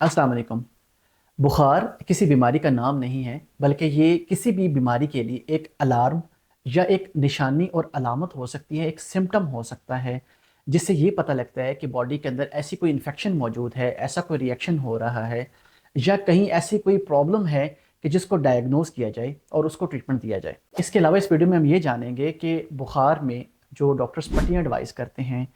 अस्सलाम वालेकुम। बुखार किसी बीमारी का नाम नहीं है, बल्कि ये किसी भी बीमारी के लिए एक अलार्म या एक निशानी और अलामत हो सकती है, एक सिम्पटम हो सकता है, जिससे ये पता लगता है कि बॉडी के अंदर ऐसी कोई इन्फेक्शन मौजूद है, ऐसा कोई रिएक्शन हो रहा है या कहीं ऐसी कोई प्रॉब्लम है कि जिसको डायग्नोज किया जाए और उसको ट्रीटमेंट दिया जाए। इसके अलावा इस वीडियो में हम ये जानेंगे कि बुखार में जो डॉक्टर्स पट्टियाँ एडवाइस करते हैं,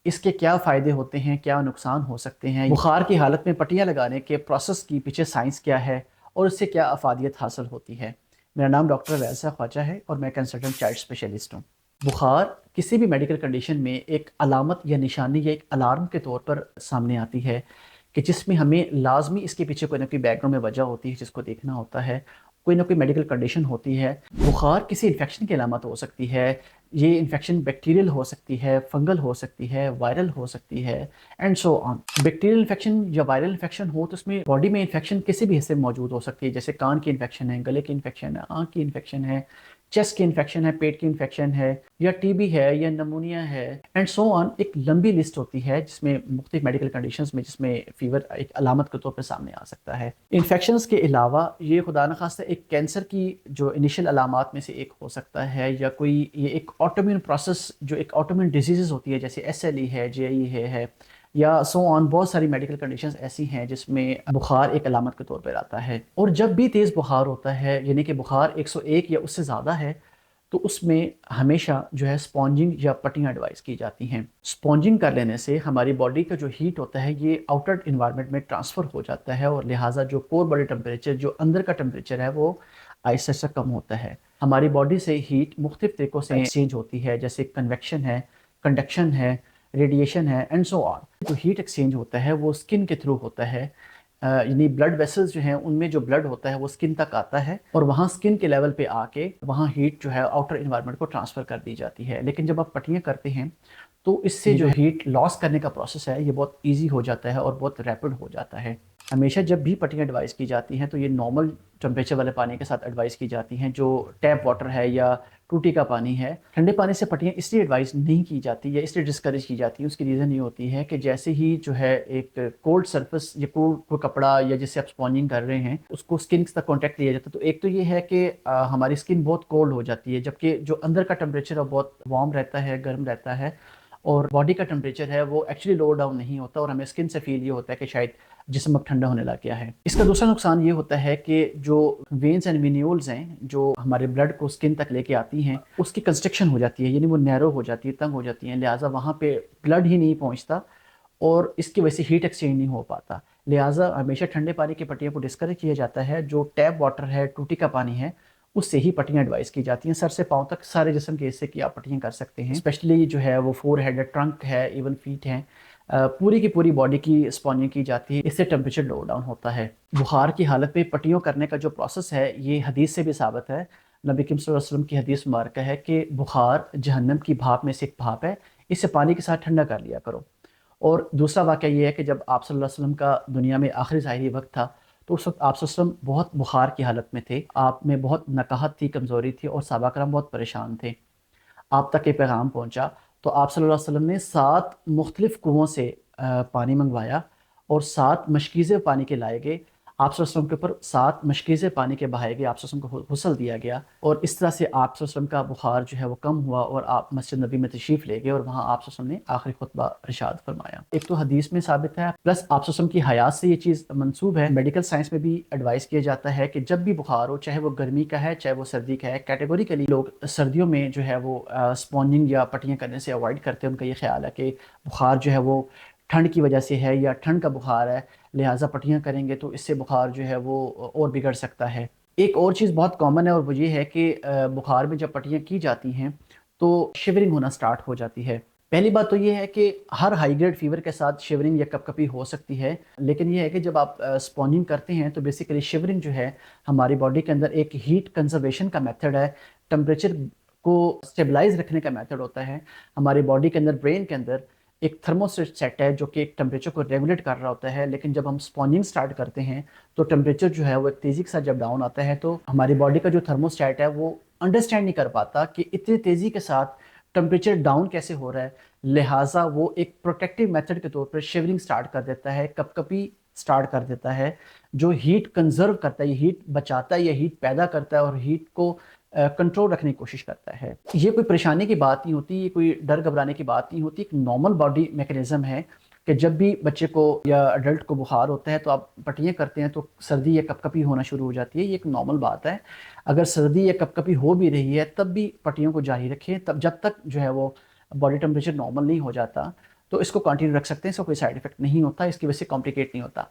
इसके क्या फ़ायदे होते हैं, क्या नुकसान हो सकते हैं, बुखार की हालत में पट्टियाँ लगाने के प्रोसेस की पीछे साइंस क्या है और इससे क्या अफादियत हासिल होती है। मेरा नाम डॉक्टर वैसा ख्वाजा है और मैं कंसल्टेंट चाइल्ड स्पेशलिस्ट हूँ। बुखार किसी भी मेडिकल कंडीशन में एक अलामत या निशानी या एक अलार्म के तौर पर सामने आती है कि जिसमें हमें लाजमी इसके पीछे कोई ना कोई बैकग्राउंड में वजह होती है जिसको देखना होता है, कोई ना कोई मेडिकल कंडीशन होती है। बुखार किसी इन्फेक्शन की अलामत हो सकती है। ये इन्फेक्शन बैक्टीरियल हो सकती है, फंगल हो सकती है, वायरल हो सकती है and so on. Bacterial infection या वायरल इन्फेक्शन हो तो उसमें बॉडी में इन्फेक्शन किसी भी हिस्से में मौजूद हो सकती है, जैसे कान की इन्फेक्शन है, गले की इन्फेक्शन है, आँख की इन्फेक्शन है, चेस्ट की इन्फेक्शन है, पेट की इन्फेक्शन है, या टीबी है, या नमूनिया है एंड सो ऑन। एक लंबी लिस्ट होती है जिसमें मुख्तलिफ मेडिकल कंडीशंस में जिसमें फीवर एक अलामत के तौर पर सामने आ सकता है। इन्फेक्शंस के अलावा ये खुदा न खास्ता एक कैंसर की जो इनिशियल अलामात में से एक हो सकता है, या कोई ये एक ऑटोम्यून प्रोसेस जो एक ऑटोम्यून डिजीज़ होती है, जैसे एसएलई है, जेई है या सो ऑन। बहुत सारी मेडिकल कंडीशंस ऐसी हैं जिसमें बुखार एक अलामत के तौर पर आता है। और जब भी तेज़ बुखार होता है, यानी कि बुखार 101 या उससे ज़्यादा है, तो उसमें हमेशा जो है स्पॉन्जिंग या पट्टियाँ एडवाइस की जाती हैं। स्पॉन्जिंग कर लेने से हमारी बॉडी का जो हीट होता है ये आउटर इन्वायरमेंट में ट्रांसफ़र हो जाता है और लिहाजा जो कोर बॉडी टेम्परेचर, जो अंदर का टेम्परेचर है, वो आहिस्ता आहिस्ता कम होता है। हमारी बॉडी से हीट मुख्तलिफ तरीक़ों से एक्सचेंज होती है, जैसे कन्वेक्शन है, कंडक्शन है, रेडिएशन है एंड सो ऑन। जो हीट एक्सचेंज होता है वो स्किन के थ्रू होता है, यानी ब्लड वेसल्स जो हैं उनमें जो ब्लड होता है वो स्किन तक आता है और वहाँ स्किन के लेवल पे आके वहाँ हीट जो है आउटर इन्वायरमेंट को ट्रांसफ़र कर दी जाती है। लेकिन जब आप पट्टियाँ करते हैं तो इससे जो हीट लॉस करने का प्रोसेस है ये बहुत ईजी हो जाता है और बहुत रैपिड हो जाता है। हमेशा जब भी पट्टियाँ एडवाइस की जाती हैं तो ये नॉर्मल टेम्परेचर वाले पानी के साथ एडवाइस की जाती हैं, जो टैप वाटर है या टूटी का पानी है। ठंडे पानी से पट्टियाँ इसलिए एडवाइस नहीं की जाती या इसलिए डिस्करेज की जाती है, उसकी रीज़न ये होती है कि जैसे ही जो है एक कोल्ड सरफेस या कोई कपड़ा या जिससे आप स्पॉन्जिंग कर रहे हैं उसको स्किन तक कॉन्टैक्ट लिया जाता है, तो एक तो ये है कि हमारी स्किन बहुत कोल्ड हो जाती है, जबकि जो अंदर का टेम्परेचर है बहुत वार्म रहता है, गर्म रहता है। और बॉडी का टेम्परेचर है वो एक्चुअली लो डाउन नहीं होता और हमें स्किन से फील ये होता है कि शायद जिस्म अब ठंडा होने लग गया है। इसका दूसरा नुकसान ये होता है कि जो वेन्स एंड वेन्यूल्स हैं जो हमारे ब्लड को स्किन तक लेके आती हैं, उसकी कंस्ट्रक्शन हो जाती है, यानी वो नैरो हो जाती है, तंग हो जाती हैं, लिहाजा वहाँ पे ब्लड ही नहीं पहुँचता और इसकी वजह से हीट एक्सचेंज नहीं हो पाता। लिहाजा हमेशा ठंडे पानी की पट्टियों को डिस्करेज किया जाता है। जो टैप वाटर है, टूटी का पानी है, उससे ही पट्टियाँ एडवाइस की जाती हैं। सर से पाँव तक सारे जिस्म के हिस्से की आप पट्टियाँ कर सकते हैं। स्पेशली जो है वो फोर हेड है, ट्रंक है, इवन फीट हैं, पूरी की पूरी बॉडी की स्पॉन्जिंग की जाती है। इससे टेम्परेचर लो डाउन होता है। बुखार की हालत में पट्टियों करने का जो प्रोसेस है ये हदीस से भी साबित है। नबी करीम सल्लल्लाहु अलैहि वसल्लम की हदीस मुबारक है कि बुखार जहन्नम की भाप में से एक भाप है, इसे पानी के साथ ठंडा कर लिया करो। और दूसरा वाक़या ये है कि जब आप सल्लल्लाहु अलैहि वसल्लम का दुनिया में आखिरी ज़ाहिरी वक्त था, तो उस वक्त आप सल्लल्लाहु अलैहि वसल्लम बहुत बुखार की हालत में थे। आप में बहुत नकाहत थी, कमज़ोरी थी और सहाबा कराम बहुत परेशान थे। आप तक ये पैगाम पहुँचा तो आप सल्लल्लाहु अलैहि वसल्लम ने 7 मुख्तलिफ़ कुओं से पानी मंगवाया और 7 मशकीज़े पानी के लाए गए। आप सल्लल्लाहु अलैहि वसल्लम के ऊपर 7 मशकीज़े पानी के बहाए गए, आप सल्लल्लाहु अलैहि वसल्लम को गुस्ल दिया गया और इस तरह से आप सल्लल्लाहु अलैहि वसल्लम का बुखार जो है वो कम हुआ और आप मस्जिद नबी में तशरीफ़ ले गए और वहाँ आप सल्लल्लाहु अलैहि वसल्लम ने आखिरी खुतबा इरशाद फरमाया। एक तो हदीस में साबित है, प्लस आप सल्लल्लाहु अलैहि वसल्लम की हयात से ये चीज़ मंसूब है। मेडिकल साइंस में भी एडवाइस किया जाता है कि जब भी बुखार हो, चाहे वो गर्मी का है, चाहे वो सर्दी का है, कैटेगोरिकली लोग सर्दियों में जो है वो स्पॉन्जिंग या पट्टियाँ करने से अवॉइड करते हैं। उनका ये ख्याल है कि बुखार जो है वो ठंड की वजह से है या ठंड का बुखार है, लिहाजा पट्टियाँ करेंगे तो इससे बुखार जो है वो और बिगड़ सकता है। एक और चीज़ बहुत कॉमन है और वो ये है कि बुखार में जब पट्टियाँ की जाती हैं तो शिवरिंग होना स्टार्ट हो जाती है। पहली बात तो ये है कि हर हाई ग्रेड फीवर के साथ शिवरिंग या कपकपी हो सकती है, लेकिन ये है कि जब आप स्पॉन्जिंग करते हैं तो बेसिकली शिवरिंग जो है हमारी बॉडी के अंदर एक हीट कंजर्वेशन का मेथड है, टेम्परेचर को स्टेबलाइज रखने का मेथड होता है। हमारी बॉडी के अंदर, ब्रेन के अंदर एक थर्मोस्टेट सेट है जो कि एक टेम्परेचर को रेगुलेट कर रहा होता है, लेकिन जब हम स्पॉन्जिंग स्टार्ट करते हैं तो टेम्परेचर जो है वो एक तेज़ी के साथ जब डाउन आता है तो हमारी बॉडी का जो थर्मोस्टेट है वो अंडरस्टैंड नहीं कर पाता कि इतनी तेज़ी के साथ टेम्परेचर डाउन कैसे हो रहा है। लिहाजा वो एक प्रोटेक्टिव मेथड के तौर पर शिवरिंग स्टार्ट कर देता है, कपकपी स्टार्ट कर देता है, जो हीट कंजर्व करता है, ये हीट बचाता है, ये हीट पैदा करता है और हीट को कंट्रोल रखने की कोशिश करता है। ये कोई परेशानी की बात नहीं होती, ये कोई डर घबराने की बात नहीं होती, एक नॉर्मल बॉडी मैकेनिज्म है कि जब भी बच्चे को या अडल्ट को बुखार होता है तो आप पट्टियाँ करते हैं तो सर्दी या कपकपी होना शुरू हो जाती है। ये एक नॉर्मल बात है। अगर सर्दी या कपकपी हो भी रही है तब भी पट्टियों को जारी रखें, तब जब तक जो है वो बॉडी टेम्परेचर नॉर्मल नहीं हो जाता तो इसको कंटिन्यू रख सकते हैं, इसका कोई साइड इफेक्ट नहीं होता, इसकी वजह से कॉम्प्लिकेट नहीं होता।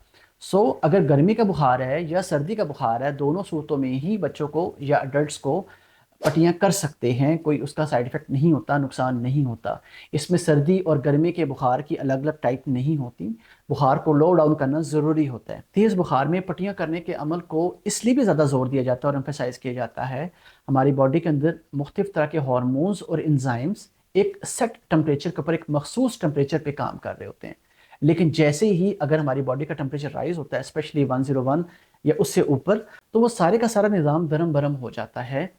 अगर गर्मी का बुखार है या सर्दी का बुखार है, दोनों सूरतों में ही बच्चों को या अडल्ट्स को पट्टियाँ कर सकते हैं, कोई उसका साइड इफ़ेक्ट नहीं होता, नुकसान नहीं होता। इसमें सर्दी और गर्मी के बुखार की अलग अलग टाइप नहीं होती, बुखार को लो डाउन करना ज़रूरी होता है। तेज़ बुखार में पट्टियाँ करने के अमल को इसलिए भी ज़्यादा ज़ोर दिया जाता है और एम्फेसाइज़ किया जाता है, हमारी बॉडी के अंदर मुख्तलिफ़ तरह के हार्मोन्स और एंजाइम्स एक सेट टेम्परेचर के ऊपर, एक मखसूस टेम्परेचर पे काम कर रहे होते हैं। लेकिन जैसे ही अगर हमारी बॉडी का टेम्परेचर राइज होता है, स्पेशली 101 या उससे ऊपर, तो वो सारे का सारा निज़ाम दरम बरम हो जाता है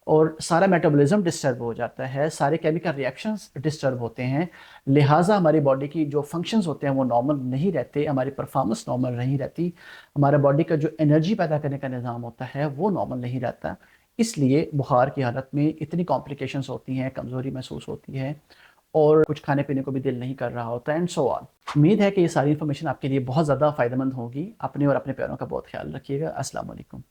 और सारा मेटाबॉलिज्म डिस्टर्ब हो जाता है, सारे केमिकल रिएक्शंस डिस्टर्ब होते हैं। लिहाजा हमारी बॉडी की जो फंक्शंस होते हैं वो नॉर्मल नहीं रहते, हमारी परफॉर्मेंस नॉर्मल नहीं रहती, हमारा बॉडी का जो एनर्जी पैदा करने का निज़ाम होता है वो नॉर्मल नहीं रहता। इसलिए बुखार की हालत में इतनी कॉम्प्लिकेशंस होती हैं, कमज़ोरी महसूस होती है और कुछ खाने पीने को भी दिल नहीं कर रहा होता, एंड सो ऑन। उम्मीद है कि ये सारी इन्फॉर्मेशन आपके लिए बहुत ज़्यादा फ़ायदेमंद होगी। अपने और अपने प्यारों का बहुत ख्याल रखिएगा। अस्सलाम वालेकुम।